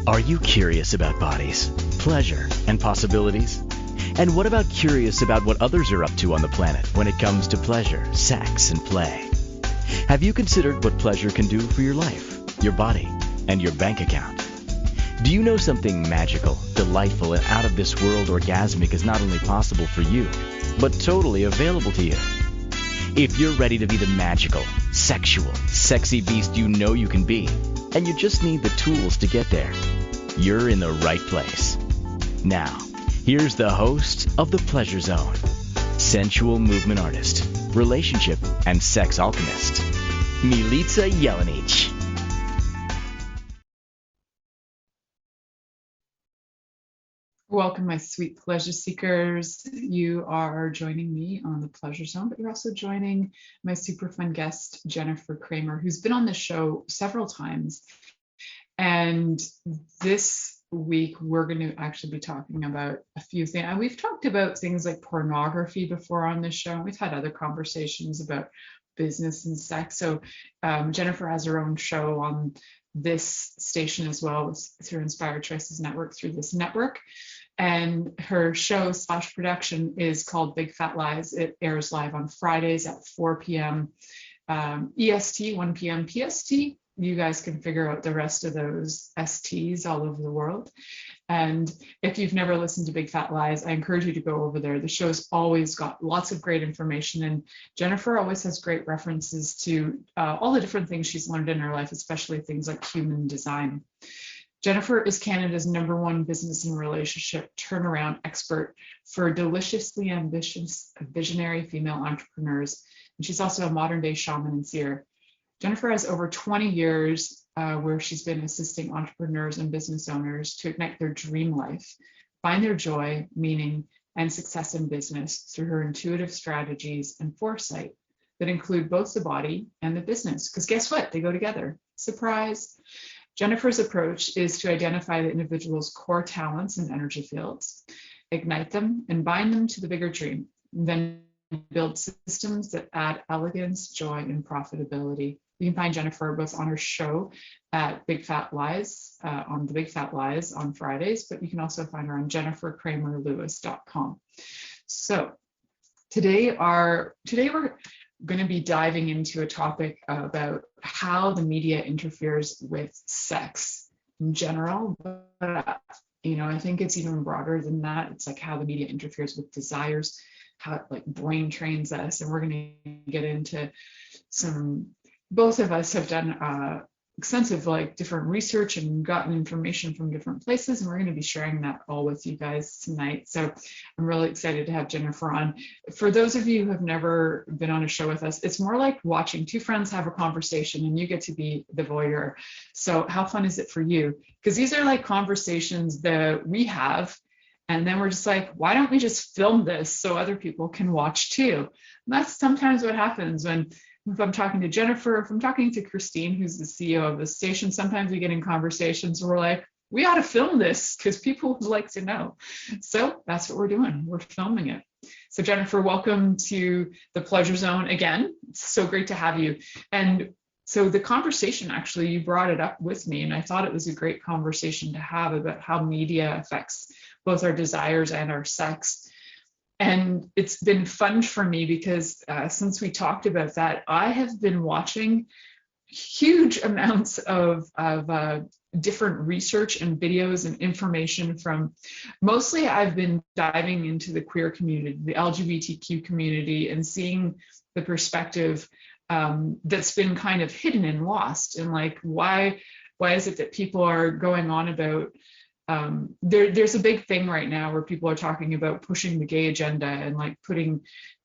Are you curious about bodies, pleasure, and possibilities? And what about curious about what others are up to on the planet when it comes to pleasure, sex, and play? Have you considered what pleasure can do for your life, your body, and your bank account? Do you know something magical, delightful, and out of this world orgasmic is not only possible for you, but totally available to you? If you're ready to be the magical, sexual, sexy beast you know you can be, and you just need the tools to get there, you're in the right place. Now, here's the host of The Pleasure Zone, sensual movement artist, relationship and sex alchemist, Milica Jelenic. Welcome, my sweet pleasure seekers. You are joining me on The Pleasure Zone, but you're also joining my super fun guest, Jennifer Cramer, who's been on the show several times. And this week, we're going to actually be talking about a few things. And we've talked about things like pornography before on this show. And we've had other conversations about business and sex. So Jennifer has her own show on this station as well through Inspired Choices Network, through this network. And her show / production is called Big Fat Lies. It airs live on Fridays at 4 p.m. EST, 1 p.m. PST. You guys can figure out the rest of those STs all over the world. And if you've never listened to Big Fat Lies, I encourage you to go over there. The show's always got lots of great information, and Jennifer always has great references to all the different things she's learned in her life, especially things like human design. Jennifer is Canada's #1 business and relationship turnaround expert for deliciously ambitious, visionary female entrepreneurs. And she's also a modern day shaman and seer. Jennifer has over 20 years where she's been assisting entrepreneurs and business owners to ignite their dream life, find their joy, meaning, and success in business through her intuitive strategies and foresight that include both the body and the business. Because guess what? They go together. Surprise. Jennifer's approach is to identify the individual's core talents and energy fields, ignite them, and bind them to the bigger dream, then build systems that add elegance, joy, and profitability. You can find Jennifer both on her show at Big Fat Lies, on the Big Fat Lies on Fridays, but you can also find her on jennifercramerlewis.com. So today we're going to be diving into a topic about how the media interferes with sex in general, but I think it's even broader than that. It's like how the media interferes with desires, how it like brain trains us, and we're going to get into some. Both of us have done extensive different research and gotten information from different places, and we're going to be sharing that all with you guys tonight. So I'm really excited to have Jennifer on. For those of you who have never been on a show with us, it's more like watching two friends have a conversation and you get to be the voyeur. So how fun is it for you? Because these are like conversations that we have, and then we're just like, why don't we just film this so other people can watch too? And that's sometimes what happens if I'm talking to Jennifer, if I'm talking to Christine, who's the CEO of the station, sometimes we get in conversations where we're like, we ought to film this because people would like to know. So that's what we're doing. We're filming it. So Jennifer, welcome to the Pleasure Zone again. It's so great to have you. And so the conversation, actually, you brought it up with me, and I thought it was a great conversation to have about how media affects both our desires and our sex. And it's been fun for me because since we talked about that, I have been watching huge amounts of different research and videos and information from, mostly I've been diving into the queer community, the LGBTQ community, and seeing the perspective that's been kind of hidden and lost. And like, why is it that people are going on about there's a big thing right now where people are talking about pushing the gay agenda and like putting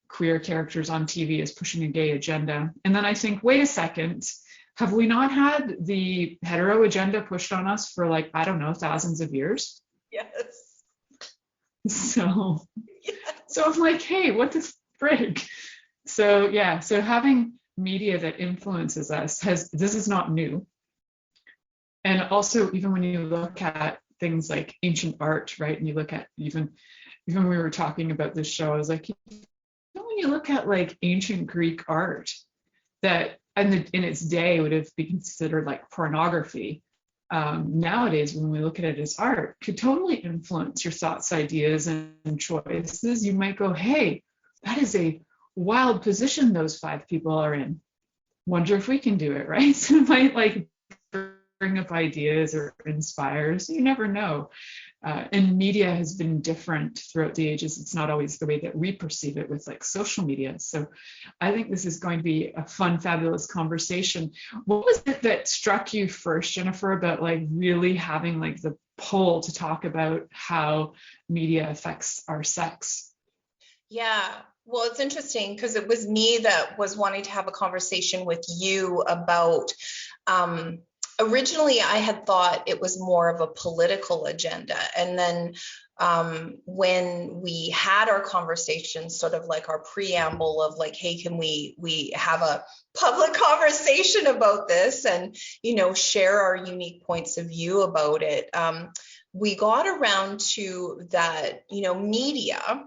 queer characters on TV as pushing a gay agenda. And then I think, wait a second, have we not had the hetero agenda pushed on us for like, I don't know, thousands of years? Yes. So I'm like, hey, what the frig? So yeah, so having media that influences us this is not new. And also, even when you look at things like ancient art, right? And you look at even when we were talking about this show, I was like, when you look at like ancient Greek art that in its day would have been considered like pornography, nowadays, when we look at it as art, could totally influence your thoughts, ideas, and choices. You might go, hey, that is a wild position those 5 people are in. Wonder if we can do it, right? So it might like bring up ideas or inspires. You never know. And media has been different throughout the ages. It's not always the way that we perceive it with like social media. So I think this is going to be a fun, fabulous conversation. What was it that struck you first, Jennifer, about like really having like the pull to talk about how media affects our sex? Yeah, well, it's interesting because it was me that was wanting to have a conversation with you about originally I had thought it was more of a political agenda. And then when we had our conversation, sort of like our preamble of like, hey, can we have a public conversation about this and, you know, share our unique points of view about it. We got around to that, you know, media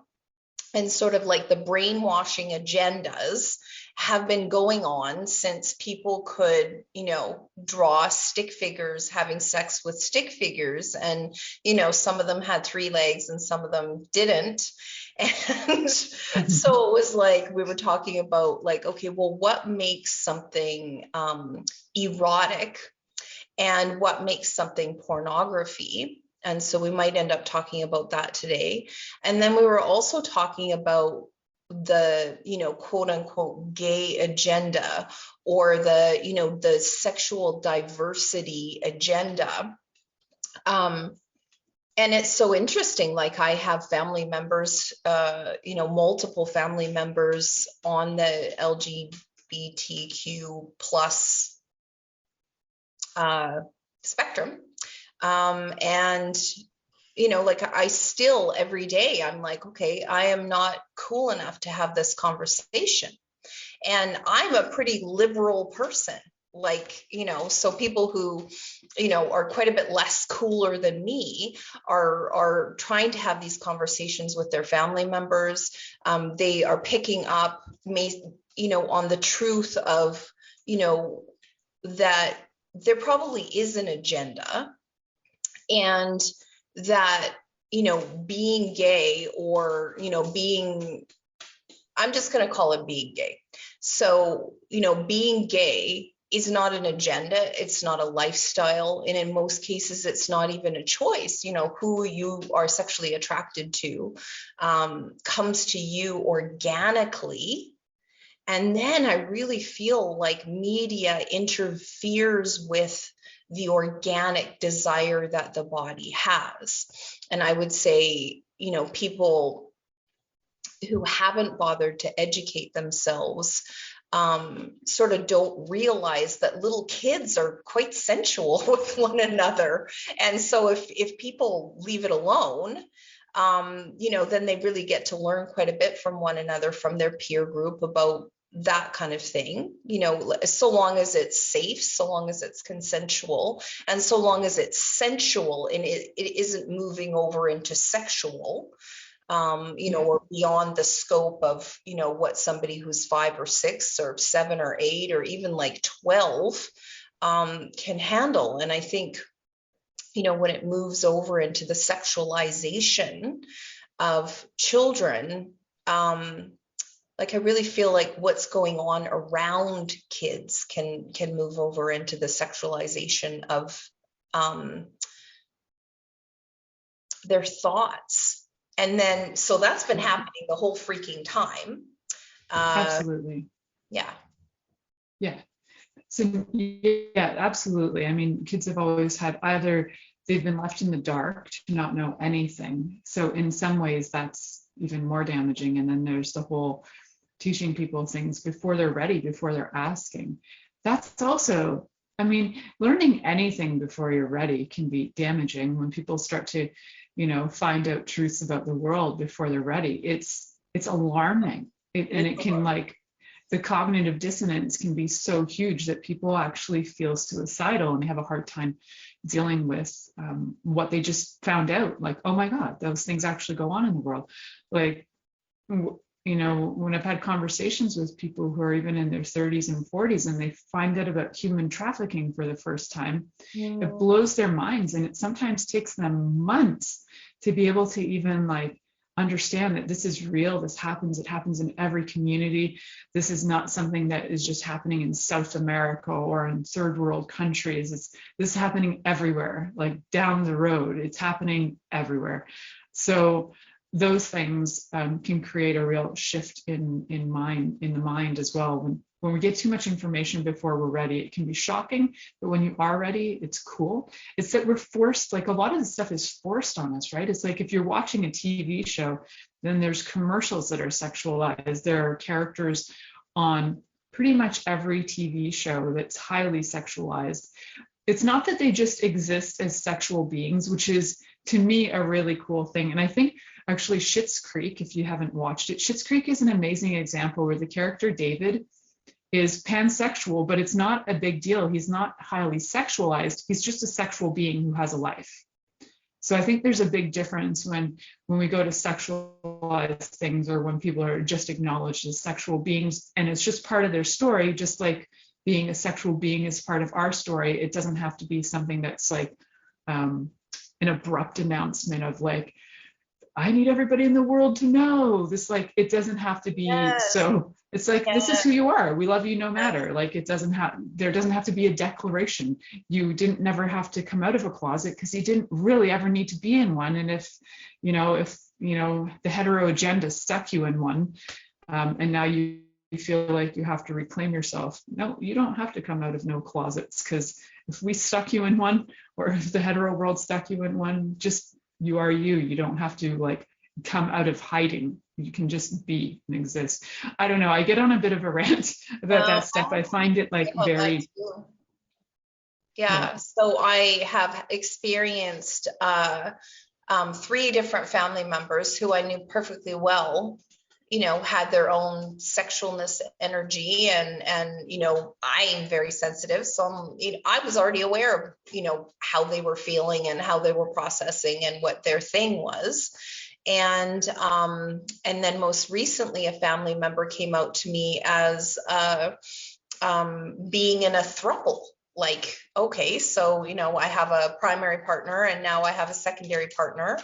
and sort of like the brainwashing agendas have been going on since people could, you know, draw stick figures having sex with stick figures. And, you know, some of them had 3 legs and some of them didn't. And so it was like, we were talking about like, okay, well, what makes something erotic and what makes something pornography? And so we might end up talking about that today. And then we were also talking about the, you know, quote unquote gay agenda, or the, you know, the sexual diversity agenda. And it's so interesting. Like I have family members, you know, multiple family members on the LGBTQ plus spectrum. And, you know, like I still every day, I'm like, okay, I am not cool enough to have this conversation. And I'm a pretty liberal person, like, you know, so people who, you know, are quite a bit less cooler than me are trying to have these conversations with their family members. They are picking up, you know, on the truth of, you know, that there probably is an agenda. And that, you know, being gay or, you know, being, I'm just going to call it being gay. So, you know, being gay is not an agenda. It's not a lifestyle. And in most cases, it's not even a choice. You know, who you are sexually attracted to comes to you organically. And then I really feel like media interferes with the organic desire that the body has. And I would say, you know, people who haven't bothered to educate themselves sort of don't realize that little kids are quite sensual with one another. And so if people leave it alone, you know, then they really get to learn quite a bit from one another, from their peer group about that kind of thing, you know, so long as it's safe, so long as it's consensual, and so long as it's sensual and it isn't moving over into sexual, you know, or beyond the scope of, you know, what somebody who's 5 or 6 or 7 or 8 or even like 12 can handle. And I think, you know, when it moves over into the sexualization of children, like I really feel like what's going on around kids can move over into the sexualization of their thoughts. And then, so that's been happening the whole freaking time. Absolutely. Yeah. Yeah. So yeah, absolutely. I mean, kids have always had either they've been left in the dark to not know anything. So in some ways that's even more damaging. And then there's the whole teaching people things before they're ready, before they're asking. That's also, I mean, learning anything before you're ready can be damaging when people start to, you know, find out truths about the world before they're ready. It's alarming. And it can, like, the cognitive dissonance can be so huge that people actually feel suicidal and have a hard time dealing with what they just found out. Like, oh my God, those things actually go on in the world. Like, when I've had conversations with people who are even in their 30s and 40s and they find out about human trafficking for the first time, it blows their minds. And it sometimes takes them months to be able to even like understand that this is real, this happens, it happens in every community. This is not something that is just happening in South America or in third world countries. This is happening everywhere, like down the road, it's happening everywhere. So those things can create a real shift in the mind as well. When we get too much information before we're ready, it can be shocking, but when you are ready, it's cool. It's that we're forced, like a lot of the stuff is forced on us, right? It's like if you're watching a TV show, then there's commercials that are sexualized. There are characters on pretty much every TV show that's highly sexualized. It's not that they just exist as sexual beings, which is to me a really cool thing. And I think actually Schitt's Creek, if you haven't watched it, Schitt's Creek is an amazing example where the character David is pansexual, but it's not a big deal. He's not highly sexualized. He's just a sexual being who has a life. So I think there's a big difference when we go to sexualized things, or when people are just acknowledged as sexual beings and it's just part of their story, just like being a sexual being is part of our story. It doesn't have to be something that's like an abrupt announcement of like, I need everybody in the world to know this. Like, it doesn't have to be. So it's like, this is who you are. We love you no matter. Like, there doesn't have to be a declaration. You didn't never have to come out of a closet because you didn't really ever need to be in one. And if the hetero agenda stuck you in one, and now you feel like you have to reclaim yourself. No, you don't have to come out of no closets, because if we stuck you in one, or if the hetero world stuck you in one, just you are you. You don't have to like come out of hiding. You can just be and exist. I don't know. I get on a bit of a rant about that stuff. I find it like very. Yeah. So I have experienced 3 different family members who I knew perfectly well, had their own sexualness energy, and I am very sensitive. So I was already aware of, how they were feeling and how they were processing and what their thing was. And then most recently, a family member came out to me as being in a throuple. Like, okay, so, I have a primary partner and now I have a secondary partner.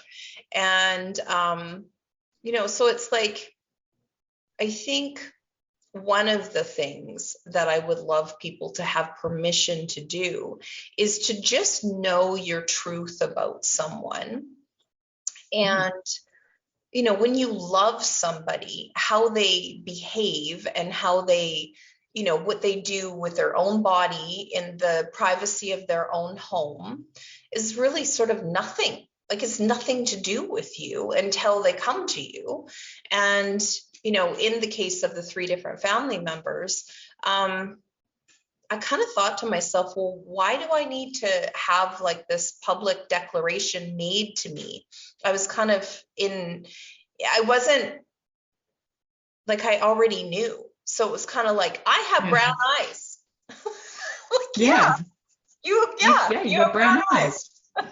And, so it's like, I think one of the things that I would love people to have permission to do is to just know your truth about someone. And, when you love somebody, how they behave and how they, what they do with their own body in the privacy of their own home is really sort of nothing. Like, it's nothing to do with you until they come to you. And in the case of the 3 different family members, I kind of thought to myself, well, why do I need to have like this public declaration made to me? I was kind of I wasn't like, I already knew. So it was kind of like, I have brown eyes. Like, you have brown eyes.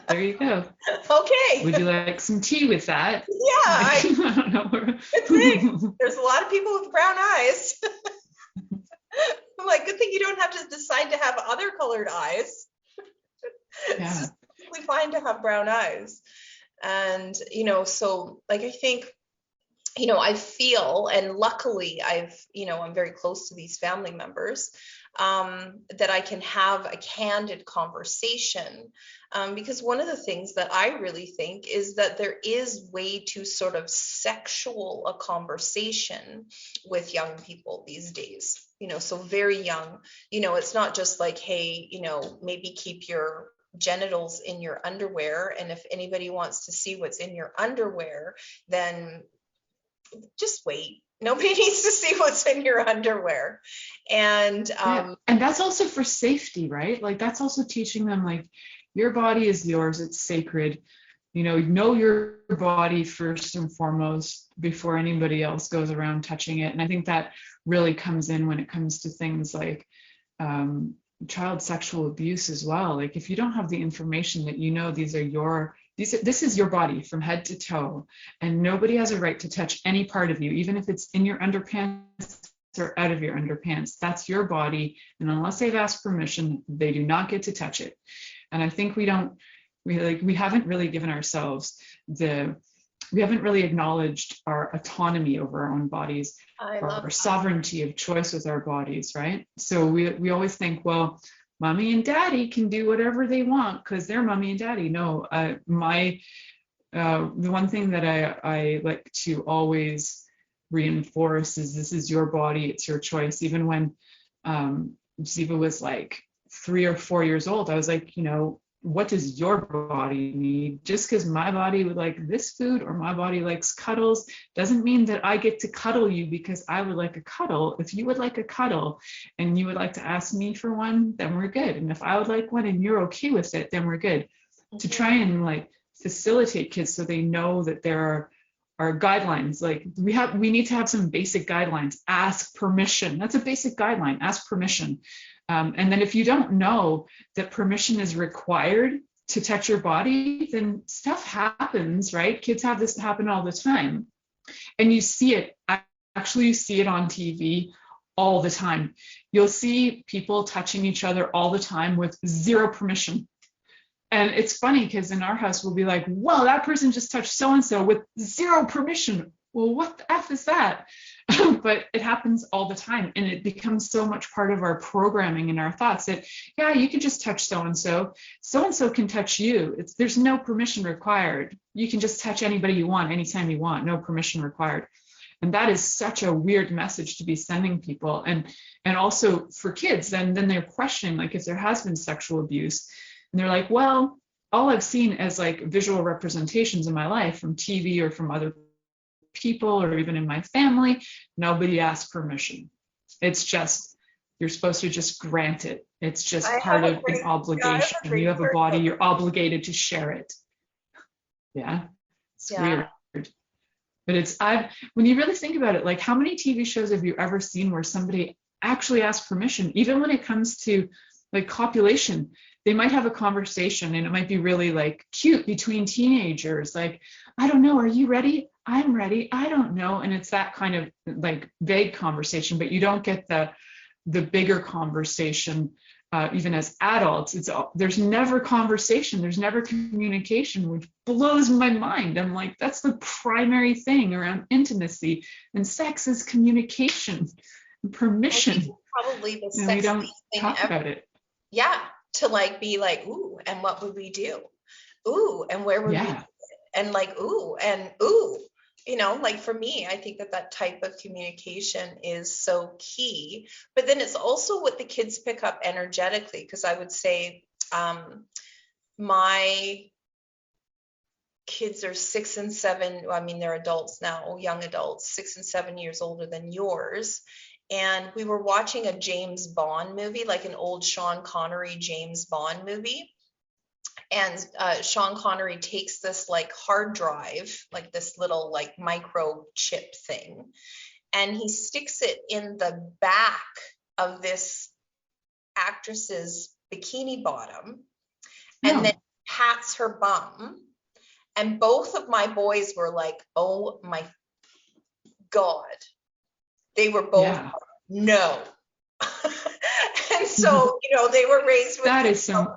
There you go. Okay. Would you like some tea with that? Yeah. I don't know. Good thing. There's a lot of people with brown eyes. I'm like, good thing you don't have to decide to have other colored eyes. Yeah. It's totally fine to have brown eyes. And, so like, I think, I feel, and luckily I'm very close to these family members, that I can have a candid conversation. Because one of the things that I really think is that there is way too sort of sexual a conversation with young people these days, so very young, it's not just like, hey, maybe keep your genitals in your underwear. And if anybody wants to see what's in your underwear, then just wait. Nobody needs to see what's in your underwear. And and that's also for safety, right? Like, that's also teaching them, like, your body is yours, it's sacred. Know your body first and foremost before anybody else goes around touching it. And I think that really comes in when it comes to things like child sexual abuse as well. Like, if you don't have the information that these are your This is your body from head to toe, and nobody has a right to touch any part of you, even if it's in your underpants or out of your underpants. That's your body, and unless they've asked permission, they do not get to touch it. And I think we haven't really given ourselves we haven't really acknowledged our autonomy over our own bodies, our sovereignty of choice with our bodies, right? So we always think, well, mommy and daddy can do whatever they want because they're mommy and daddy. No, the one thing that I like to always reinforce is this is your body, it's your choice. Even when Ziva was like 3 or 4 years old, I was like, what does your body need? Just because my body would like this food or my body likes cuddles doesn't mean that I get to cuddle you because I would like a cuddle. If you would like a cuddle and you would like to ask me for one, then we're good. And if I would like one and you're okay with it, then we're good. Mm-hmm. To try and like facilitate kids so they know that there are guidelines. Like we need to have some basic guidelines. Ask permission. That's a basic guideline. Ask permission. And then if you don't know that permission is required to touch your body, then stuff happens, right? Kids have this happen all the time. And you see it, actually you see it on TV all the time. You'll see people touching each other all the time with zero permission. And it's funny because in our house, we'll be like, whoa, that person just touched so-and-so with zero permission. Well, what the F is that? But it happens all the time. And it becomes so much part of our programming and our thoughts that, yeah, you can just touch so-and-so. So-and-so can touch you. There's no permission required. You can just touch anybody you want, anytime you want, no permission required. And that is such a weird message to be sending people. And also for kids, then they're questioning, like if there has been sexual abuse, and they're like, well, all I've seen as like visual representations in my life from TV or from other people or even in my family, nobody asked permission. It's just, you're supposed to just grant it. It's just part of an obligation. You have a body, you're obligated to share it. Yeah, it's weird. But when you really think about it, like how many TV shows have you ever seen where somebody actually asked permission? Even when it comes to like copulation, they might have a conversation and it might be really like cute between teenagers. Like, I don't know, are you ready? I'm ready. I don't know. And it's that kind of like vague conversation, but you don't get the bigger conversation even as adults. There's never conversation. There's never communication, which blows my mind. I'm like, that's the primary thing around intimacy, and sex is communication, permission. Probably the sexiest we don't thing talk ever. about it. Yeah, to like be like, ooh, and what would we do? Ooh, and where would we do it? And like, ooh, and ooh, like for me, I think that type of communication is so key. But then it's also what the kids pick up energetically, because I would say my kids are 6 and 7. I mean, they're adults now, young adults, 6 and 7 years older than yours. And we were watching a James Bond movie, like an old Sean Connery James Bond movie. And Sean Connery takes this like hard drive, like this little like microchip thing, and he sticks it in the back of this actress's bikini bottom, and then pats her bum. And both of my boys were like, oh my God. They were both no. And so, they were raised with that is some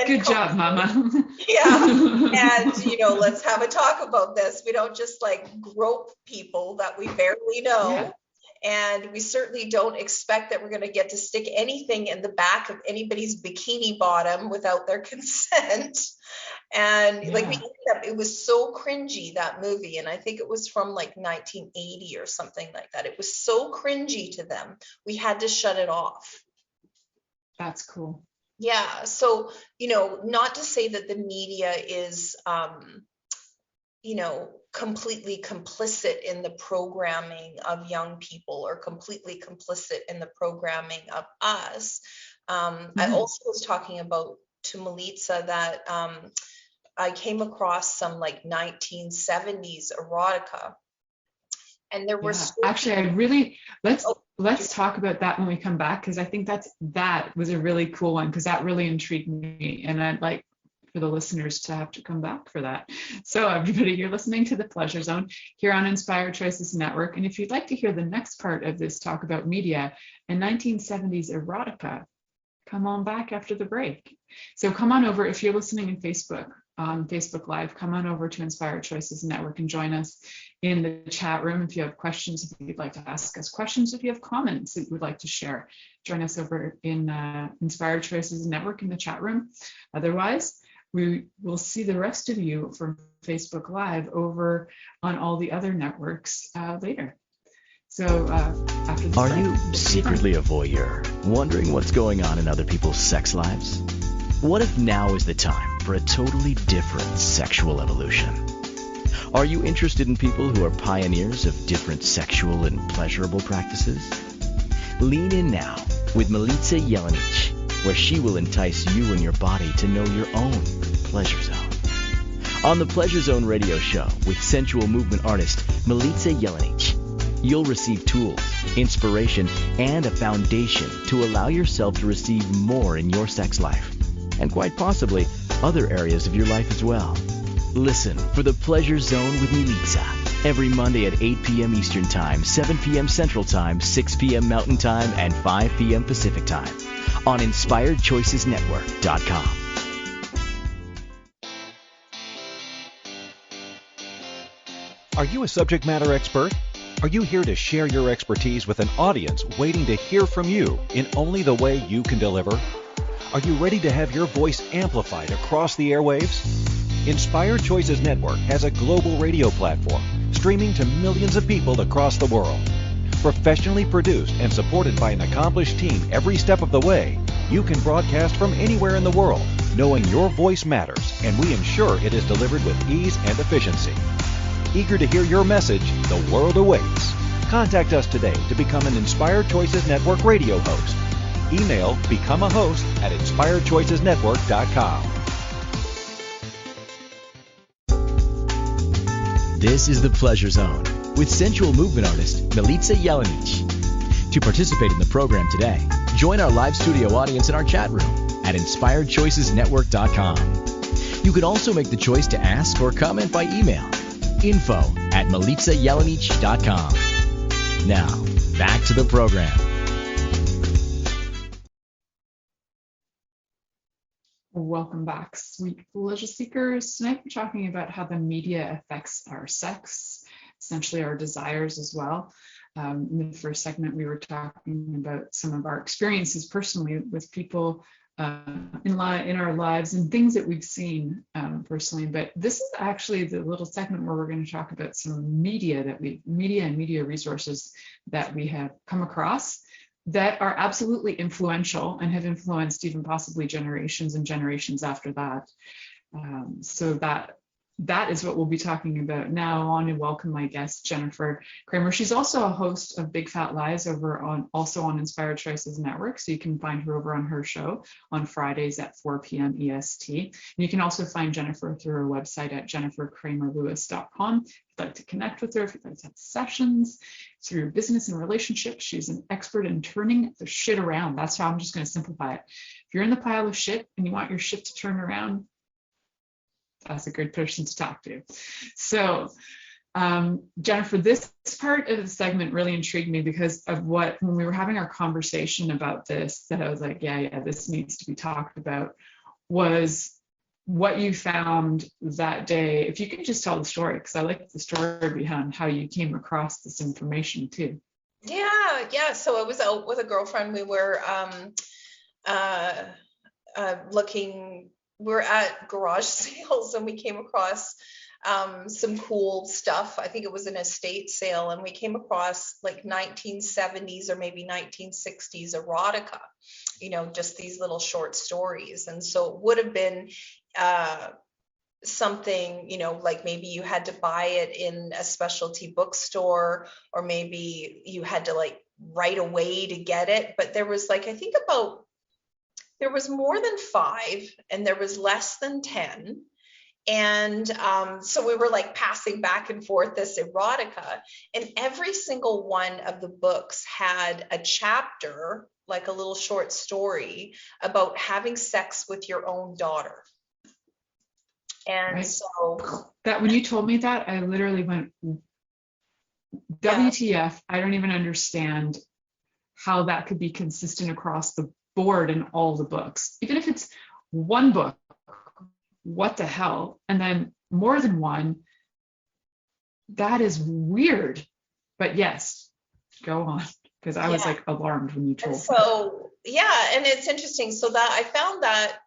good job, mama. Yeah. And, let's have a talk about this. We don't just like grope people that we barely know. Yeah. And we certainly don't expect that we're going to get to stick anything in the back of anybody's bikini bottom without their consent. And it was so cringy, that movie. And I think it was from like 1980 or something like that. It was so cringy to them. We had to shut it off. That's cool. Yeah. So, not to say that the media is, completely complicit in the programming of young people or completely complicit in the programming of us. I also was talking about to Milica that I came across some like 1970s erotica. And there were actually, let's talk about that when we come back, because I think that was a really cool one, because that really intrigued me, and I'd like for the listeners to have to come back for that. So everybody, you're listening to The Pleasure Zone here on Inspired Choices Network. And if you'd like to hear the next part of this talk about media and 1970s erotica, come on back after the break. So come on over, if you're listening in Facebook, on Facebook Live, come on over to Inspired Choices Network and join us in the chat room. If you have questions, if you'd like to ask us questions, if you have comments that you would like to share, join us over in Inspired Choices Network in the chat room. Otherwise, we will see the rest of you from Facebook Live over on all the other networks later. So after this Are break, you secretly a voyeur, wondering what's going on in other people's sex lives? What if now is the time for a totally different sexual evolution? Are you interested in people who are pioneers of different sexual and pleasurable practices? Lean in now with Milica Jelenic, where she will entice you and your body to know your own pleasure zone. On the Pleasure Zone radio show with sensual movement artist Milica Jelenic, you'll receive tools, inspiration, and a foundation to allow yourself to receive more in your sex life, and quite possibly other areas of your life as well. Listen for The Pleasure Zone with Milica every Monday at 8 p.m. Eastern Time, 7 p.m. Central Time, 6 p.m. Mountain Time, and 5 p.m. Pacific Time on InspiredChoicesNetwork.com. Are you a subject matter expert? Are you here to share your expertise with an audience waiting to hear from you in only the way you can deliver? Are you ready to have your voice amplified across the airwaves? Inspired Choices Network has a global radio platform streaming to millions of people across the world. Professionally produced and supported by an accomplished team every step of the way, you can broadcast from anywhere in the world, knowing your voice matters, and we ensure it is delivered with ease and efficiency. Eager to hear your message, the world awaits. Contact us today to become an Inspired Choices Network radio host. Email become a host at inspiredchoicesnetwork.com. This is The Pleasure Zone with sensual movement artist Milica Jelenic. To participate in the program today, join our live studio audience in our chat room at inspiredchoicesnetwork.com. You can also make the choice to ask or comment by email, info@milicajelenic.com. Now, back to the program. Welcome back, sweet pleasure seekers. Tonight we're talking about how the media affects our sex, essentially our desires as well. In the first segment, we were talking about some of our experiences personally with people in our lives and things that we've seen personally. But this is actually the little segment where we're going to talk about some media and media resources that we have come across that are absolutely influential and have influenced even possibly generations and generations after that. So that is what we'll be talking about now. I want to welcome my guest, Jennifer Cramer. She's also a host of Big Fat Lies also on Inspired Choices Network. So you can find her over on her show on Fridays at 4 p.m. EST. And you can also find Jennifer through her website at jennifercramerlewis.com. If you'd like to connect with her, if you'd like to have sessions through business and relationships, she's an expert in turning the shit around. That's how I'm just going to simplify it. If you're in the pile of shit and you want your shit to turn around, that's a good person to talk to. So, Jennifer, this part of the segment really intrigued me because of when we were having our conversation about this, that I was like, yeah, this needs to be talked about, was what you found that day. If you could just tell the story, because I like the story behind how you came across this information too. Yeah. So I was out with a girlfriend. We were we're at garage sales and we came across some cool stuff. I think it was an estate sale, and we came across like 1970s or maybe 1960s erotica, just these little short stories. And so it would have been something, like maybe you had to buy it in a specialty bookstore, or maybe you had to like right away to get it. But there was there was more than 5 and there was less than 10. And so we were like passing back and forth this erotica, and every single one of the books had a chapter, like a little short story about having sex with your own daughter. And Right. so That when you told me that, I literally went, yeah, WTF, I don't even understand how that could be consistent across the board in all the books. Even if it's one book, what the hell? And then more than one, that is weird. But yes, go on. Because I was yeah. like alarmed when you And told me. so, yeah, and it's interesting. So that I found that,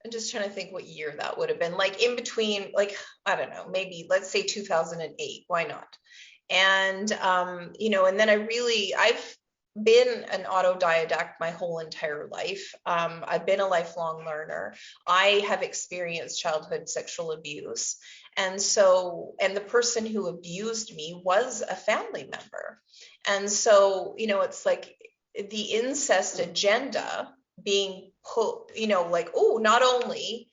I'm just trying to think what year that would have been, like in between, like, I don't know, maybe let's say 2008, why not? And, and then I've been an autodidact my whole entire life. I've been a lifelong learner. I have experienced childhood sexual abuse. And so, and the person who abused me was a family member. And so, it's like the incest agenda being put, like, oh, not only,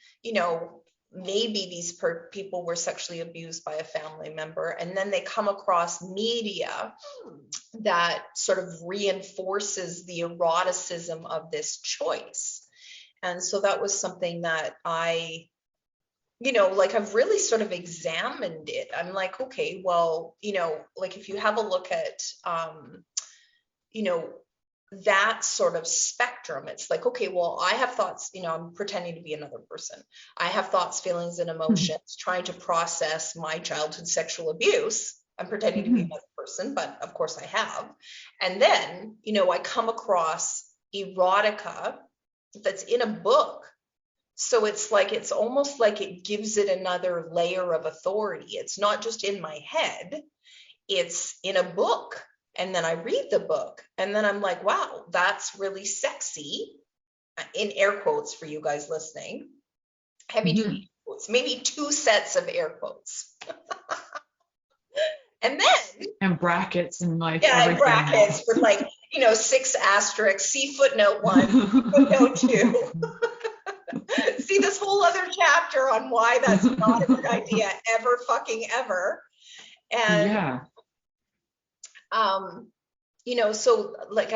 maybe these people were sexually abused by a family member, and then they come across media that sort of reinforces the eroticism of this choice. And so that was something that I've really sort of examined it. I'm like, okay, well, like if you have a look at, that sort of spectrum, it's like, okay, well, I have thoughts, I'm pretending to be another person. I have thoughts, feelings, and emotions, trying to process my childhood sexual abuse. I'm pretending to be another person, but of course I have. And then, I come across erotica that's in a book. So it's like, it's almost like it gives it another layer of authority. It's not just in my head, it's in a book. And then I read the book and then I'm like, wow, that's really sexy, in air quotes for you guys listening. Heavy duty quotes, maybe 2 sets of air quotes. And then, and brackets and like everything. Brackets with 6 asterisks, see footnote 1, footnote 2. See this whole other chapter on why that's not a good idea ever fucking ever. And yeah. So like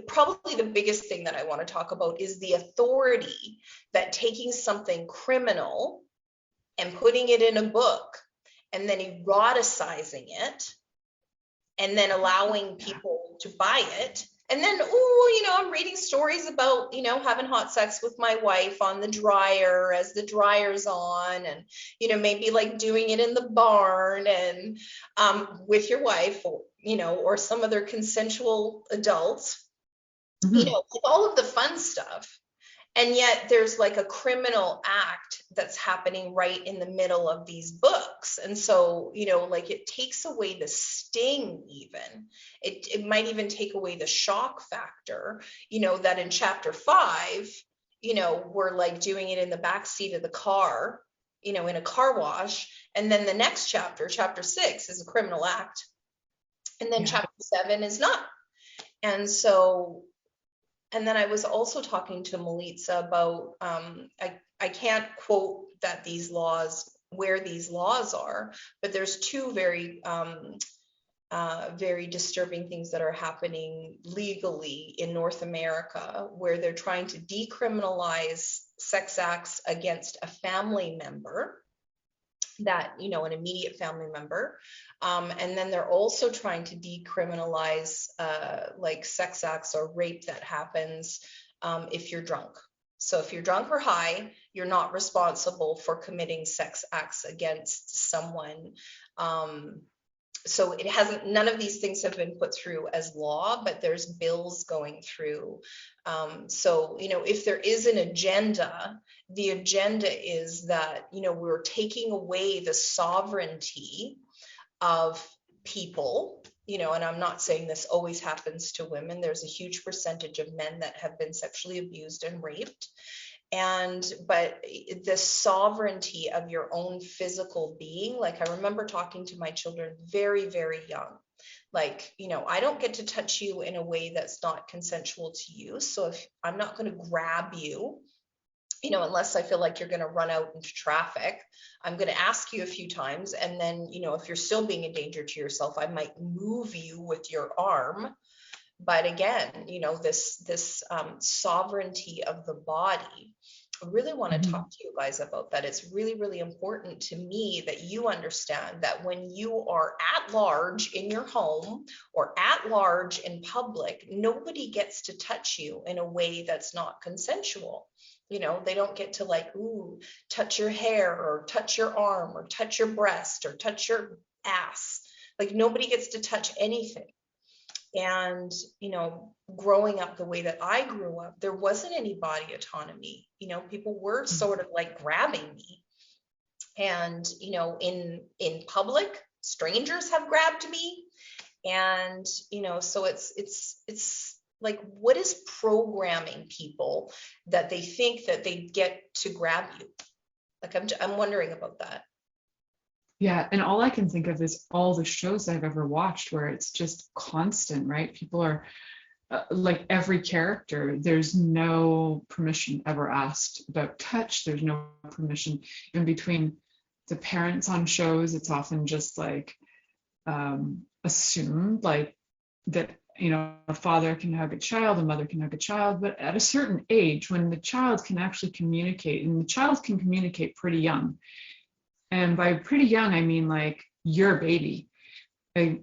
probably the biggest thing that I want to talk about is the authority that taking something criminal and putting it in a book and then eroticizing it and then allowing people to buy it. And then, I'm reading stories about, having hot sex with my wife on the dryer as the dryer's on, and, maybe like doing it in the barn and with your wife, or some other consensual adults, all of the fun stuff. And yet there's like a criminal act that's happening right in the middle of these books. And so, it takes away the sting even. It might even take away the shock factor, that in chapter 5, we're like doing it in the back seat of the car, in a car wash. And then the next chapter 6, is a criminal act. And then chapter 7 is not. And so, and then I was also talking to Milica about, I can't quote that these laws, where these laws are, but there's 2 very, very disturbing things that are happening legally in North America, where they're trying to decriminalize sex acts against a family member, that, an immediate family member. And then they're also trying to decriminalize like sex acts or rape that happens if you're drunk. So if you're drunk or high, you're not responsible for committing sex acts against someone. So it hasn't, none of these things have been put through as law, but there's bills going through. So, if there is an agenda, the agenda is that, we're taking away the sovereignty of people, and I'm not saying this always happens to women. There's a huge percentage of men that have been sexually abused and raped. But the sovereignty of your own physical being, like I remember talking to my children very, very young, like, I don't get to touch you in a way that's not consensual to you. So if I'm not going to grab you, unless I feel like you're going to run out into traffic, I'm going to ask you a few times. And then, if you're still being a danger to yourself, I might move you with your arm. But again, this sovereignty of the body. I really want to Mhm. talk to you guys about that. It's really, really important to me that you understand that when you are at large in your home or at large in public, nobody gets to touch you in a way that's not consensual. You know, they don't get to like, ooh, touch your hair or touch your arm or touch your breast or touch your ass. Like nobody gets to touch anything. And, you know, growing up the way that I grew up, there wasn't any body autonomy. You know, people were sort of like grabbing me. And, you know, in public, strangers have grabbed me. And, you know, so it's like, what is programming people that they think that they get to grab you? Like, I'm wondering about that. Yeah, and all I can think of is all the shows I've ever watched where it's just constant, right? People are like every character, there's no permission ever asked about touch. There's no permission in between the parents on shows. It's often just like assumed, like that, you know, a father can hug a child, a mother can hug a child, but at a certain age, when the child can actually communicate, and the child can communicate pretty young. And by pretty young, I mean like you're a baby. Like,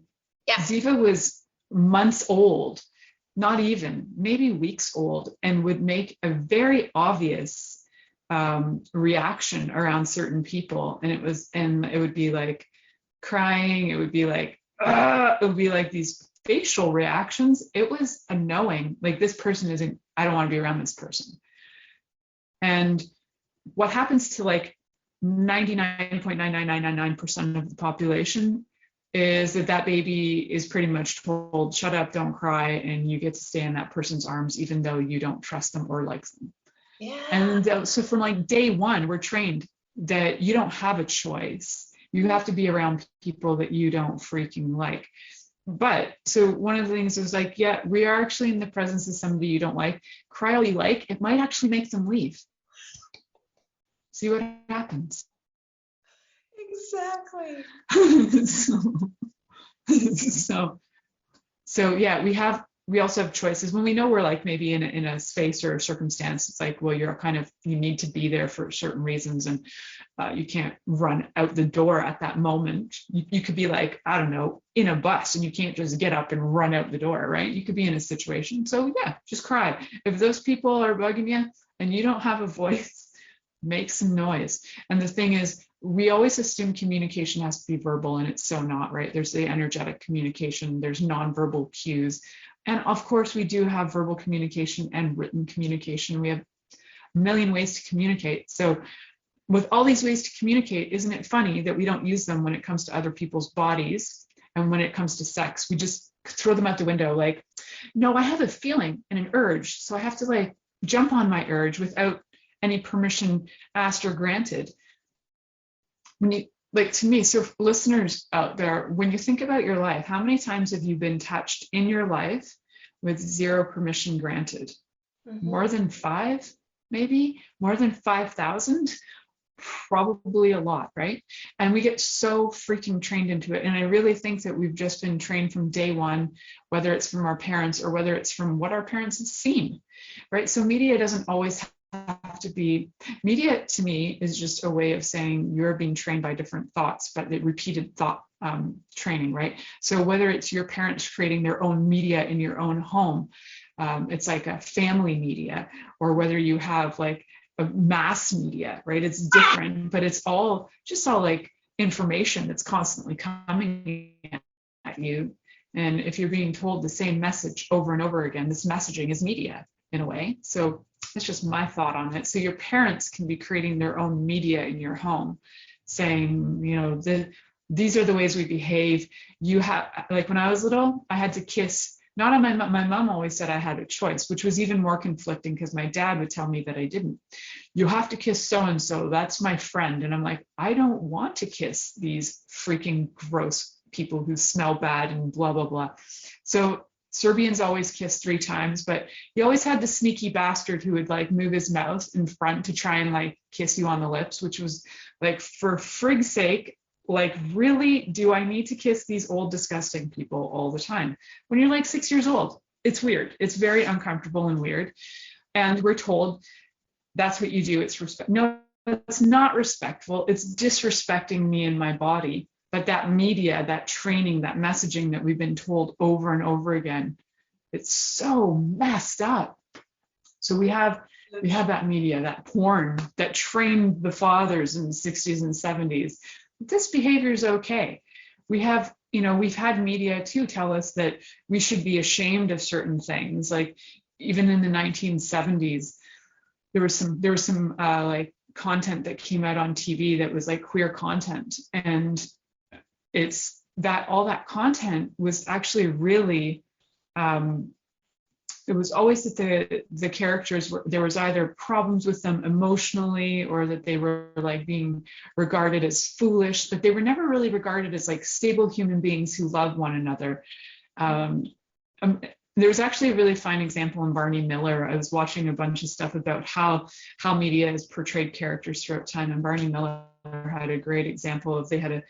Yeah. Ziva was months old, not even, maybe weeks old, and would make a very obvious reaction around certain people. And it would be like crying. It would be like, it would be like these facial reactions. It was a knowing, like this person isn't, I don't want to be around this person. And what happens to like 99.99999% of the population is that baby is pretty much told, shut up, don't cry, and you get to stay in that person's arms even though you don't trust them or like them. Yeah. And so from like day one, we're trained that you don't have a choice. You have to be around people that you don't freaking like. But so one of the things is like, yeah, we are actually in the presence of somebody you don't like. Cry all you like, it might actually make them leave. See what happens. Exactly. so yeah, we also have choices when we know we're like maybe in a space or a circumstance. It's like, well, you need to be there for certain reasons, and you can't run out the door at that moment. You could be like, I don't know, in a bus, and you can't just get up and run out the door, right? You could be in a situation. So yeah, just cry. If those people are bugging you and you don't have a voice, make some noise. And the thing is, we always assume communication has to be verbal, and it's so not, right? There's the energetic communication, there's nonverbal cues. And of course, we do have verbal communication and written communication. We have a million ways to communicate. So with all these ways to communicate, isn't it funny that we don't use them when it comes to other people's bodies? And when it comes to sex, we just throw them out the window. Like, no, I have a feeling and an urge, so I have to like jump on my urge without any permission asked or granted. When you, like, to me, so listeners out there, when you think about your life, how many times have you been touched in your life with zero permission granted? Mm-hmm. More than 5, maybe? More than 5,000? Probably a lot, right? And we get so freaking trained into it. And I really think that we've just been trained from day one, whether it's from our parents or whether it's from what our parents have seen, right? So media doesn't always have to be, media to me is just a way of saying you're being trained by different thoughts, but the repeated thought training, right? So whether it's your parents creating their own media in your own home, it's like a family media, or whether you have like a mass media, right? It's different, but it's all like information that's constantly coming at you. And if you're being told the same message over and over again, this messaging is media in a way. So it's just my thought on it. So your parents can be creating their own media in your home, saying, you know, these are the ways we behave. You have, like when I was little, I had to kiss. Not on my mom always said I had a choice, which was even more conflicting because my dad would tell me that I didn't. You have to kiss so-and-so, that's my friend. And I'm like, I don't want to kiss these freaking gross people who smell bad and blah, blah, blah. So Serbians always kiss 3 times, but he always had the sneaky bastard who would like move his mouth in front to try and like kiss you on the lips, which was like, for frig's sake, like, really, do I need to kiss these old, disgusting people all the time? When you're like 6 years old, it's weird. It's very uncomfortable and weird. And we're told that's what you do. It's respect. No, it's not respectful. It's disrespecting me and my body. But that media, that training, that messaging that we've been told over and over again, it's so messed up. So we have that media, that porn that trained the fathers in the 60s and 70s. This behavior is okay. We have, we've had media too tell us that we should be ashamed of certain things. Like even in the 1970s, there was some like content that came out on TV that was like queer content, and it's that all that content was actually really it was always that the characters were, there was either problems with them emotionally, or that they were like being regarded as foolish, but they were never really regarded as like stable human beings who love one another. There was actually a really fine example in Barney Miller. I was watching a bunch of stuff about how media has portrayed characters throughout time, and Barney Miller had a great example of, they had a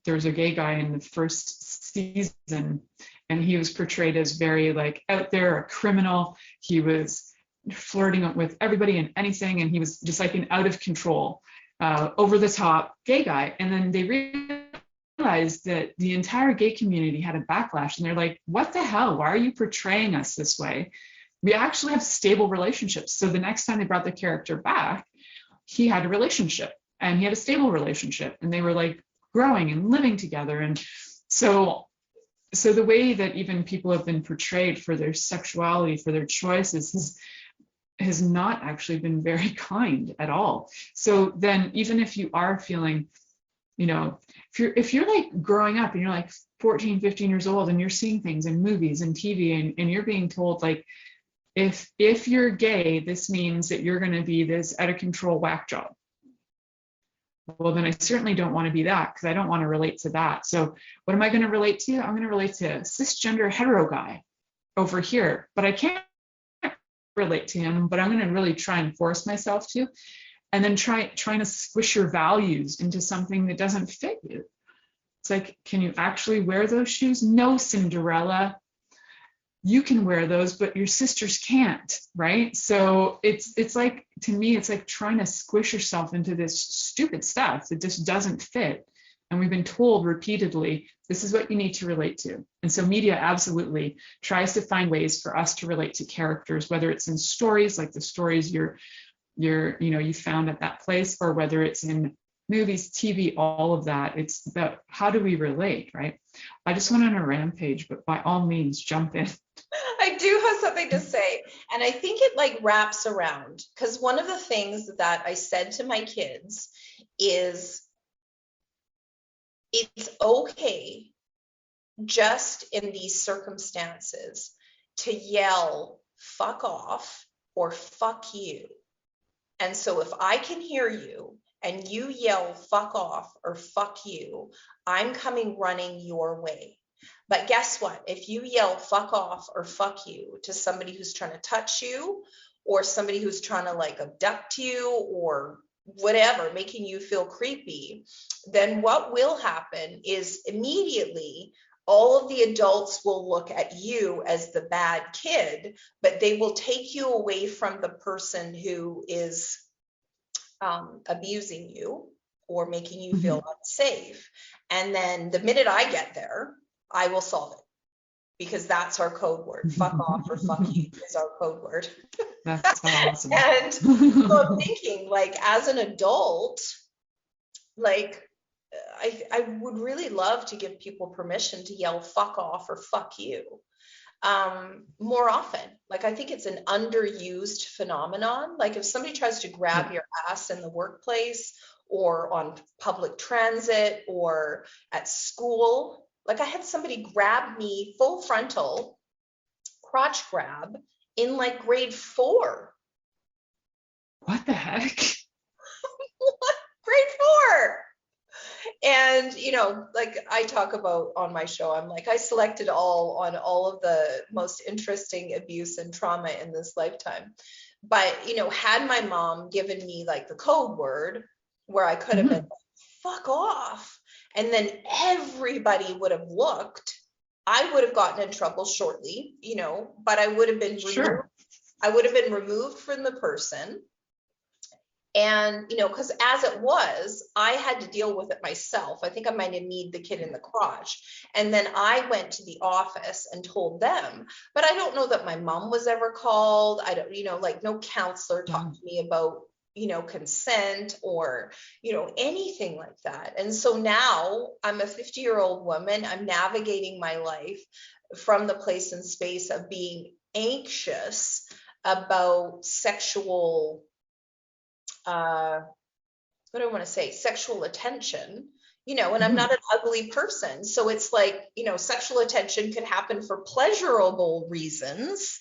there was a gay guy in the first season, and he was portrayed as very like out there, a criminal. He was flirting with everybody and anything, and he was just like an out of control, over the top gay guy. And then they realized that the entire gay community had a backlash, and they're like, what the hell? Why are you portraying us this way? We actually have stable relationships. So the next time they brought the character back, he had a relationship, and he had a stable relationship, and they were like growing and living together. And so the way that even people have been portrayed for their sexuality, for their choices, has not actually been very kind at all. So then even if you are feeling, if you're like growing up and you're like 14, 15 years old, and you're seeing things in movies and TV, and you're being told like, if you're gay, this means that you're going to be this out of control whack job. Well, then I certainly don't want to be that, because I don't want to relate to that. So what am I going to relate to? I'm going to relate to a cisgender hetero guy over here, but I can't relate to him, but I'm going to really try and force myself to, and then trying to squish your values into something that doesn't fit you. It's like, can you actually wear those shoes? No, Cinderella. You can wear those, but your sisters can't, right? So it's like, to me, it's like trying to squish yourself into this stupid stuff that just doesn't fit. And we've been told repeatedly, this is what you need to relate to. And so media absolutely tries to find ways for us to relate to characters, whether it's in stories, like the stories you found at that place, or whether it's in movies, TV, all of that. It's about how do we relate, right? I just went on a rampage, but by all means, jump in. I do have something to say, and I think it like wraps around, because one of the things that I said to my kids is, it's okay just in these circumstances to yell fuck off or fuck you. And so if I can hear you and you yell fuck off or fuck you, I'm coming running your way. But guess what? If you yell fuck off or fuck you to somebody who's trying to touch you, or somebody who's trying to like abduct you or whatever, making you feel creepy, then what will happen is immediately all of the adults will look at you as the bad kid, but they will take you away from the person who is abusing you or making you feel unsafe. And then the minute I get there, I will solve it, because that's our code word. Fuck off or fuck you is our code word. That's awesome. And so I'm thinking, like, as an adult, like, I would really love to give people permission to yell fuck off or fuck you more often. Like, I think it's an underused phenomenon. Like, if somebody tries to grab your ass in the workplace or on public transit or at school, like I had somebody grab me full frontal, crotch grab in like grade 4. What the heck? What? Grade 4. And, like I talk about on my show, I'm like, I selected all of the most interesting abuse and trauma in this lifetime. But, had my mom given me like the code word where I could have been fuck off, and then everybody would have looked, I would have gotten in trouble shortly, but I would have been removed. I would have been removed from the person. And, you know, because as it was, I had to deal with it myself. I think I might have kneed the kid in the crotch. And then I went to the office and told them, but I don't know that my mom was ever called. I don't, you know, like no counselor talked to me about, you know, consent or, you know, anything like that. And so now I'm a 50-year-old woman. I'm navigating my life from the place and space of being anxious about sexual what do I want to say, sexual attention, you know, and I'm not an ugly person. So it's like, you know, sexual attention could happen for pleasurable reasons.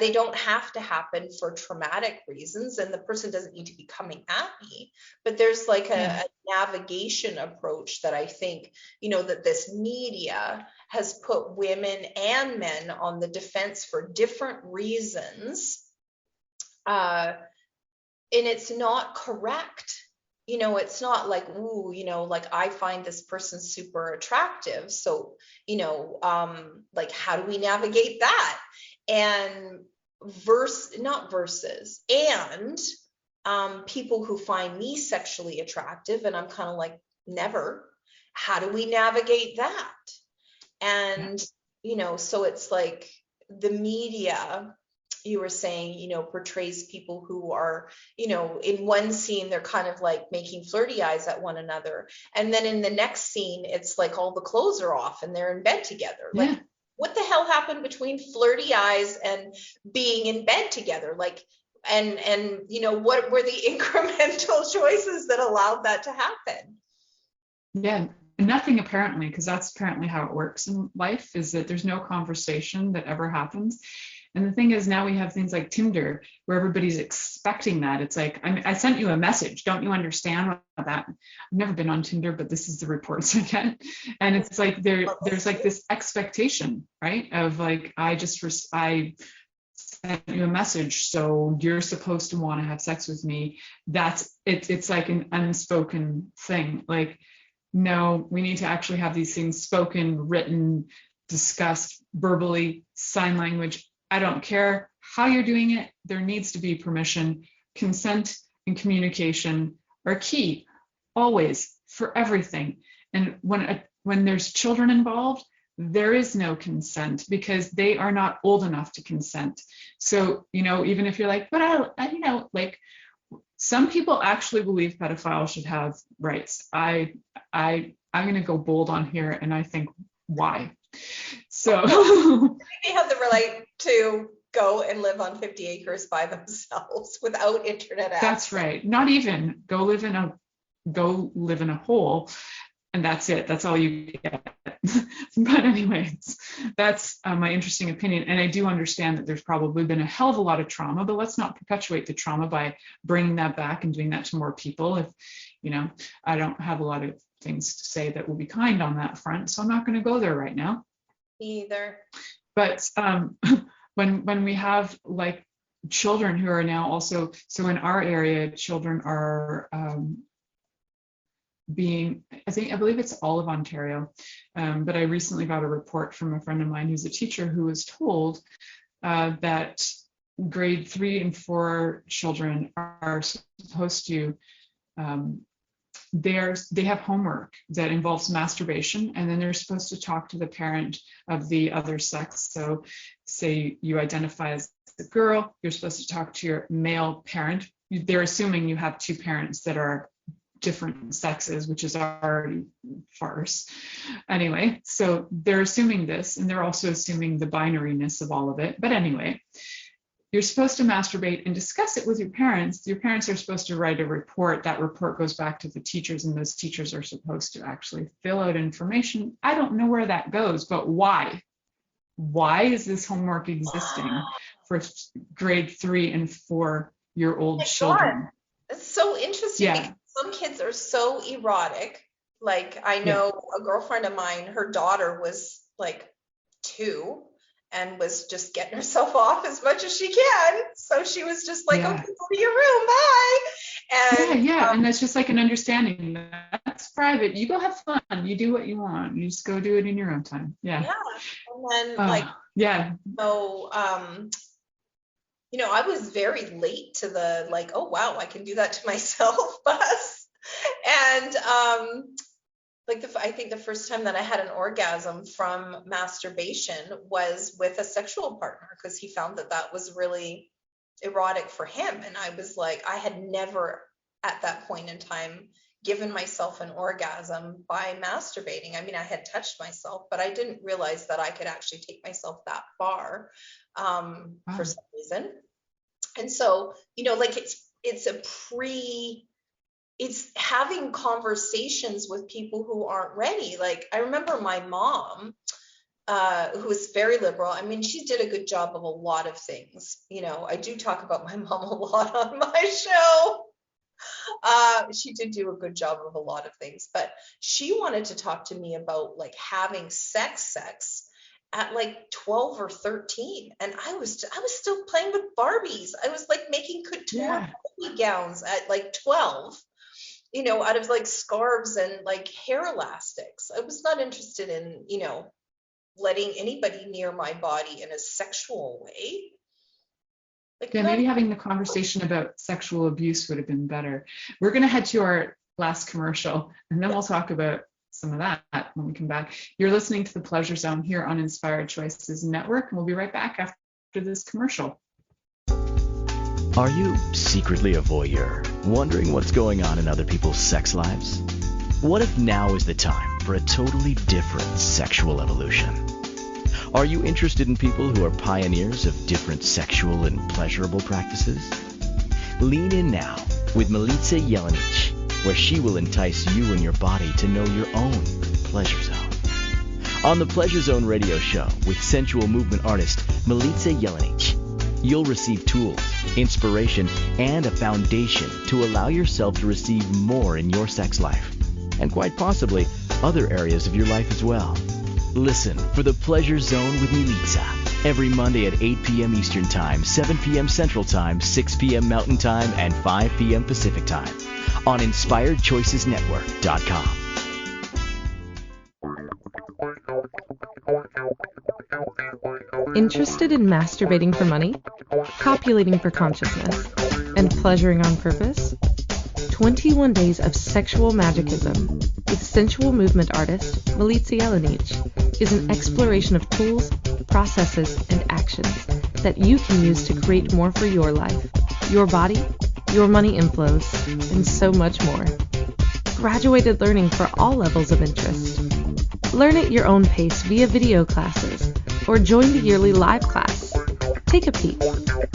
They don't have to happen for traumatic reasons, and the person doesn't need to be coming at me. But there's like a navigation approach that I think, you know, that this media has put women and men on the defense for different reasons. And it's not correct. You know, it's not like, ooh, you know, like I find this person super attractive. So, you know, like, how do we navigate that? And people who find me sexually attractive, and I'm kind of like, never. How do we navigate that? And, you know, so it's like the media, you were saying, you know, portrays people who are, you know, in one scene, they're kind of like making flirty eyes at one another. And then in the next scene, it's like all the clothes are off and they're in bed together. Like, what the hell happened between flirty eyes and being in bed together? Like, and, you know, what were the incremental choices that allowed that to happen? Yeah, nothing apparently, because that's apparently how it works in life, is that there's no conversation that ever happens. And the thing is, now we have things like Tinder where everybody's expecting that. It's like, I sent you a message. Don't you understand that? I've never been on Tinder, but this is the reports I get. And it's like there's like this expectation, right? Of like, I sent you a message, so you're supposed to want to have sex with me. That's it. It's like an unspoken thing. Like, no, we need to actually have these things spoken, written, discussed verbally, sign language. I don't care how you're doing it. There needs to be permission. Consent and communication are key, always, for everything. And when there's children involved, there is no consent because they are not old enough to consent. So, you know, even if you're like, but I you know, like, some people actually believe pedophiles should have rights. I'm going to go bold on here, and I think, why? So they have the right to go and live on 50 acres by themselves without internet access. That's right. Not even go live in a hole, and that's it. That's all you get. But anyways, that's my interesting opinion. And I do understand that there's probably been a hell of a lot of trauma, but let's not perpetuate the trauma by bringing that back and doing that to more people. If, you know, I don't have a lot of things to say that will be kind on that front, so I'm not going to go there right now. Either. But when we have like children who are now also, so in our area, children are I believe it's all of Ontario, but I recently got a report from a friend of mine who's a teacher who was told that grade 3 and 4 children are supposed to they have homework that involves masturbation, and then they're supposed to talk to the parent of the other sex. So say you identify as a girl, you're supposed to talk to your male parent. They're assuming you have two parents that are different sexes, which is already farce. Anyway, so they're assuming this, and they're also assuming the binariness of all of it. But anyway, you're supposed to masturbate and discuss it with your parents. Your parents are supposed to write a report. That report goes back to the teachers, and those teachers are supposed to actually fill out information. I don't know where that goes, but why? Why is this homework existing for grade 3 and 4-year-old children? It's so interesting. Yeah. Some kids are so erotic. Like, I know a girlfriend of mine, her daughter was like 2 and was just getting herself off as much as she can. So she was just like, okay, go to your room, bye. And and that's just like an understanding. That's private. You go have fun. You do what you want. You just go do it in your own time. Yeah. Yeah. And then so I was very late to the like, oh wow, I can do that to myself bus. And I think the first time that I had an orgasm from masturbation was with a sexual partner, because he found that that was really erotic for him. And I was like, I had never at that point in time given myself an orgasm by masturbating. I mean, I had touched myself, but I didn't realize that I could actually take myself that far for some reason. And so, like it's having conversations with people who aren't ready. Like I remember my mom, who was very liberal. I mean, she did a good job of a lot of things. I do talk about my mom a lot on my show. She did do a good job of a lot of things, but she wanted to talk to me about like having sex at like 12 or 13. And I was still playing with Barbies. I was like making couture Barbie gowns at like 12, out of like scarves and like hair elastics. I was not interested in, letting anybody near my body in a sexual way. Maybe having the conversation about sexual abuse would have been better. We're going to head to our last commercial, and then we'll talk about some of that when we come back. You're listening to The Pleasure Zone here on Inspired Choices Network, and we'll be right back after this commercial. Are you secretly a voyeur, wondering what's going on in other people's sex lives? What if now is the time for a totally different sexual evolution? Are you interested in people who are pioneers of different sexual and pleasurable practices? Lean in now with Milica Jelenic, where she will entice you and your body to know your own pleasure zone. On the Pleasure Zone radio show with sensual movement artist Milica Jelenic, you'll receive tools, inspiration, and a foundation to allow yourself to receive more in your sex life, and quite possibly other areas of your life as well. Listen for The Pleasure Zone with Milica every Monday at 8 p.m. Eastern Time, 7 p.m. Central Time, 6 p.m. Mountain Time, and 5 p.m. Pacific Time on InspiredChoicesNetwork.com. Interested in masturbating for money, copulating for consciousness, and pleasuring on purpose? 21 Days of Sexual Magicism with sensual movement artist Milica Jelenic is an exploration of tools, processes, and actions that you can use to create more for your life, your body, your money inflows, and so much more. Graduated learning for all levels of interest. Learn at your own pace via video classes or join the yearly live class. Take a peek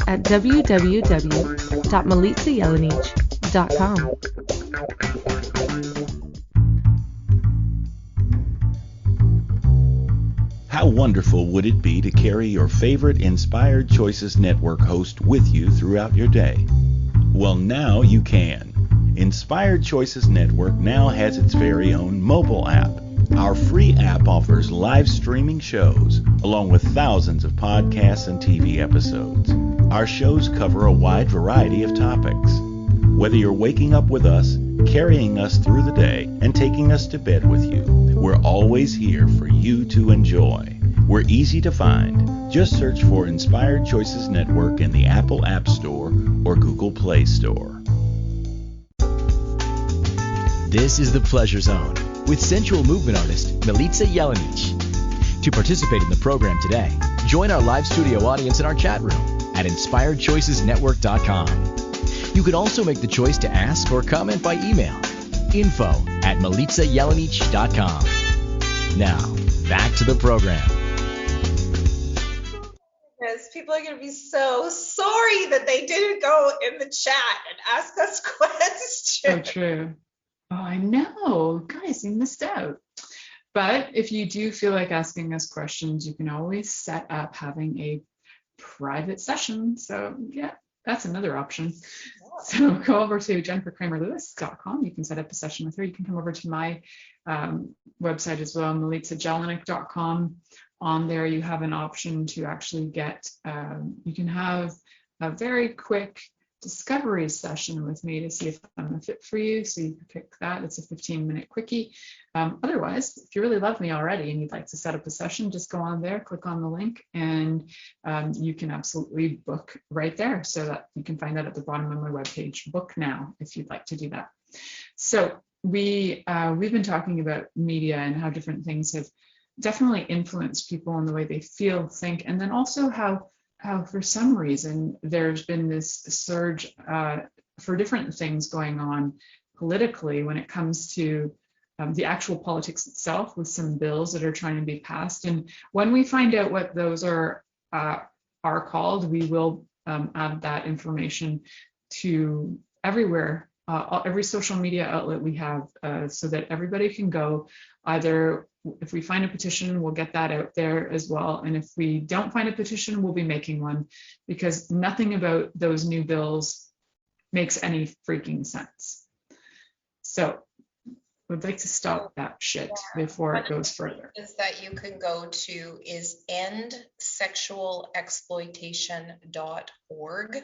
at www.milicajelenic.com. How wonderful would it be to carry your favorite Inspired Choices Network host with you throughout your day? Well, now you can. Inspired Choices Network now has its very own mobile app. Our free app offers live streaming shows, along with thousands of podcasts and TV episodes. Our shows cover a wide variety of topics. Whether you're waking up with us, carrying us through the day, and taking us to bed with you, we're always here for you to enjoy. We're easy to find. Just search for Inspired Choices Network in the Apple App Store or Google Play Store. This is The Pleasure Zone with sensual movement artist Milica Jelenic. To participate in the program today, join our live studio audience in our chat room at InspiredChoicesNetwork.com. You can also make the choice to ask or comment by email, info@milicajelenic.com. Now, back to the program. Yes, people are going to be so sorry that they didn't go in the chat and ask us questions. So true. Oh, I know. Guys, you missed out. But if you do feel like asking us questions, you can always set up having a private session. So yeah, that's another option. Yeah. So go over to jennifercramerlewis.com. You can set up a session with her. You can come over to my website as well, milicajelenic.com. On there, you have an option to actually get, you can have a very quick discovery session with me to see if I'm a fit for you. So you can pick that. It's a 15-minute quickie. Otherwise, if you really love me already and you'd like to set up a session, just go on there, click on the link, and you can absolutely book right there. So that you can find that at the bottom of my webpage. Book now if you'd like to do that. So we've been talking about media and how different things have definitely influenced people in the way they feel, think, and then also how for some reason there's been this surge for different things going on politically when it comes to the actual politics itself, with some bills that are trying to be passed. And when we find out what those are called, we will add that information to everywhere, every social media outlet we have, so that everybody can go. Either if we find a petition, we'll get that out there as well. And if we don't find a petition, we'll be making one, because nothing about those new bills makes any freaking sense. So we'd like to stop that shit before it goes further. Is that you can go to is endsexualexploitation.org.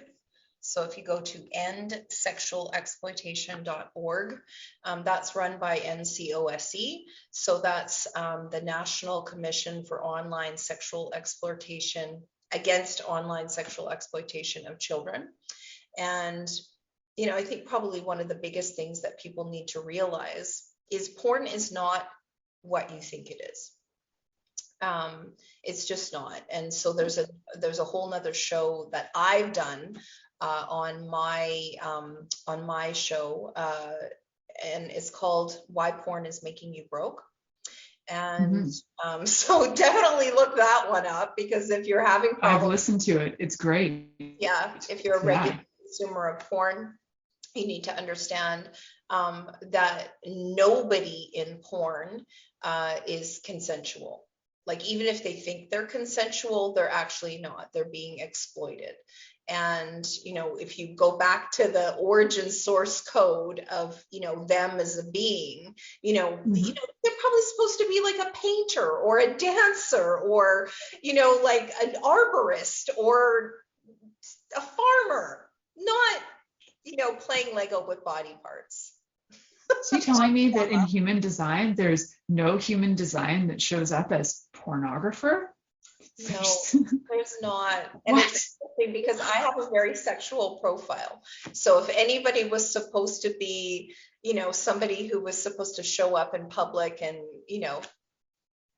So if you go to endsexualexploitation.org, that's run by NCOSE. So that's the National Commission for Online Sexual Exploitation, against online sexual exploitation of children. And, you know, I think probably one of the biggest things that people need to realize is porn is not what you think it is. It's just not. And so there's a whole nother show that I've done on my show, and it's called Why Porn is Making You Broke. And so definitely look that one up, because if you're having problems, I've listened to it. It's great. Yeah, if you're a regular consumer of porn, you need to understand that nobody in porn is consensual. Like, even if they think they're consensual, they're actually not. They're being exploited. And, you know, if you go back to the origin source code of, you know, them as a being, you know, they're probably supposed to be like a painter or a dancer or, you know, like an arborist or a farmer, not, you know, playing Lego with body parts. So you're telling me that in human design, there's no human design that shows up as pornographer? No, there's not. And it's interesting because I have a very sexual profile. So if anybody was supposed to be, you know, somebody who was supposed to show up in public and, you know,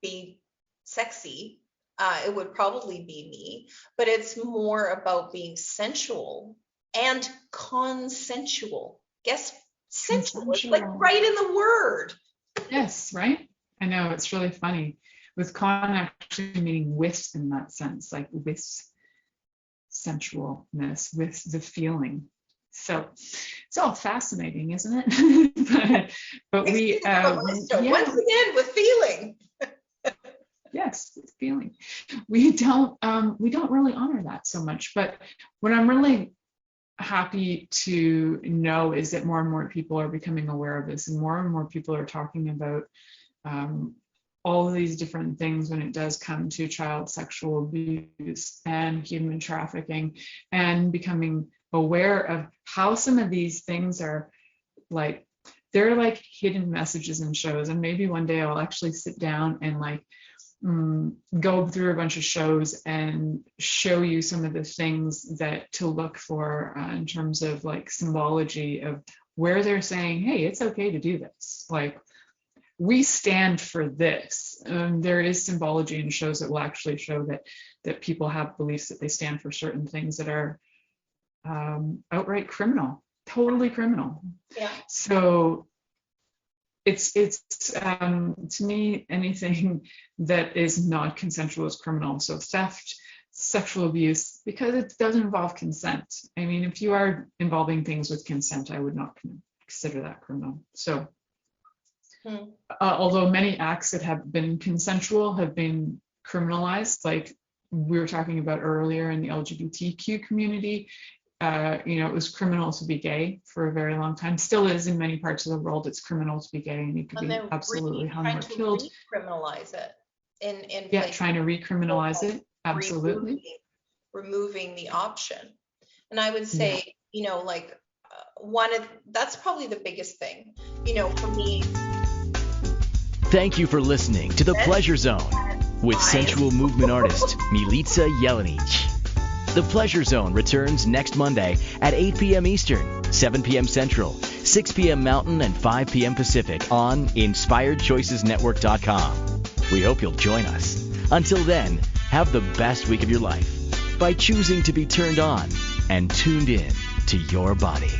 be sexy, it would probably be me. But it's more about being sensual and consensual. Guess sensual, it's like right in the word. Yes, right? I know, it's really funny. With con actually meaning with in that sense, like with sensualness, with the feeling. So it's all fascinating, isn't it? but we once again with feeling. Yes, with feeling. We don't really honor that so much. But what I'm really happy to know is that more and more people are becoming aware of this, and more people are talking about all of these different things when it does come to child sexual abuse and human trafficking, and becoming aware of how some of these things are like, they're like hidden messages in shows. And maybe one day I'll actually sit down and like go through a bunch of shows and show you some of the things that to look for in terms of like symbology of where they're saying, hey, it's okay to do this. Like, we stand for this. There is symbology in shows that will actually show that people have beliefs that they stand for certain things that are outright criminal, totally criminal. Yeah. So it's to me, anything that is not consensual is criminal. So theft, sexual abuse, because it doesn't involve consent. I mean, if you are involving things with consent, I would not consider that criminal. So although many acts that have been consensual have been criminalized, like we were talking about earlier in the LGBTQ community, it was criminal to be gay for a very long time. Still is in many parts of the world. It's criminal to be gay, and you could be absolutely hung or killed. Criminalize it trying to recriminalize it. Absolutely. Removing the option. And I would say, that's probably the biggest thing, for me. Thank you for listening to The Pleasure Zone with sensual movement artist Milica Jelenic. The Pleasure Zone returns next Monday at 8 p.m. Eastern, 7 p.m. Central, 6 p.m. Mountain, and 5 p.m. Pacific on InspiredChoicesNetwork.com. We hope you'll join us. Until then, have the best week of your life by choosing to be turned on and tuned in to your body.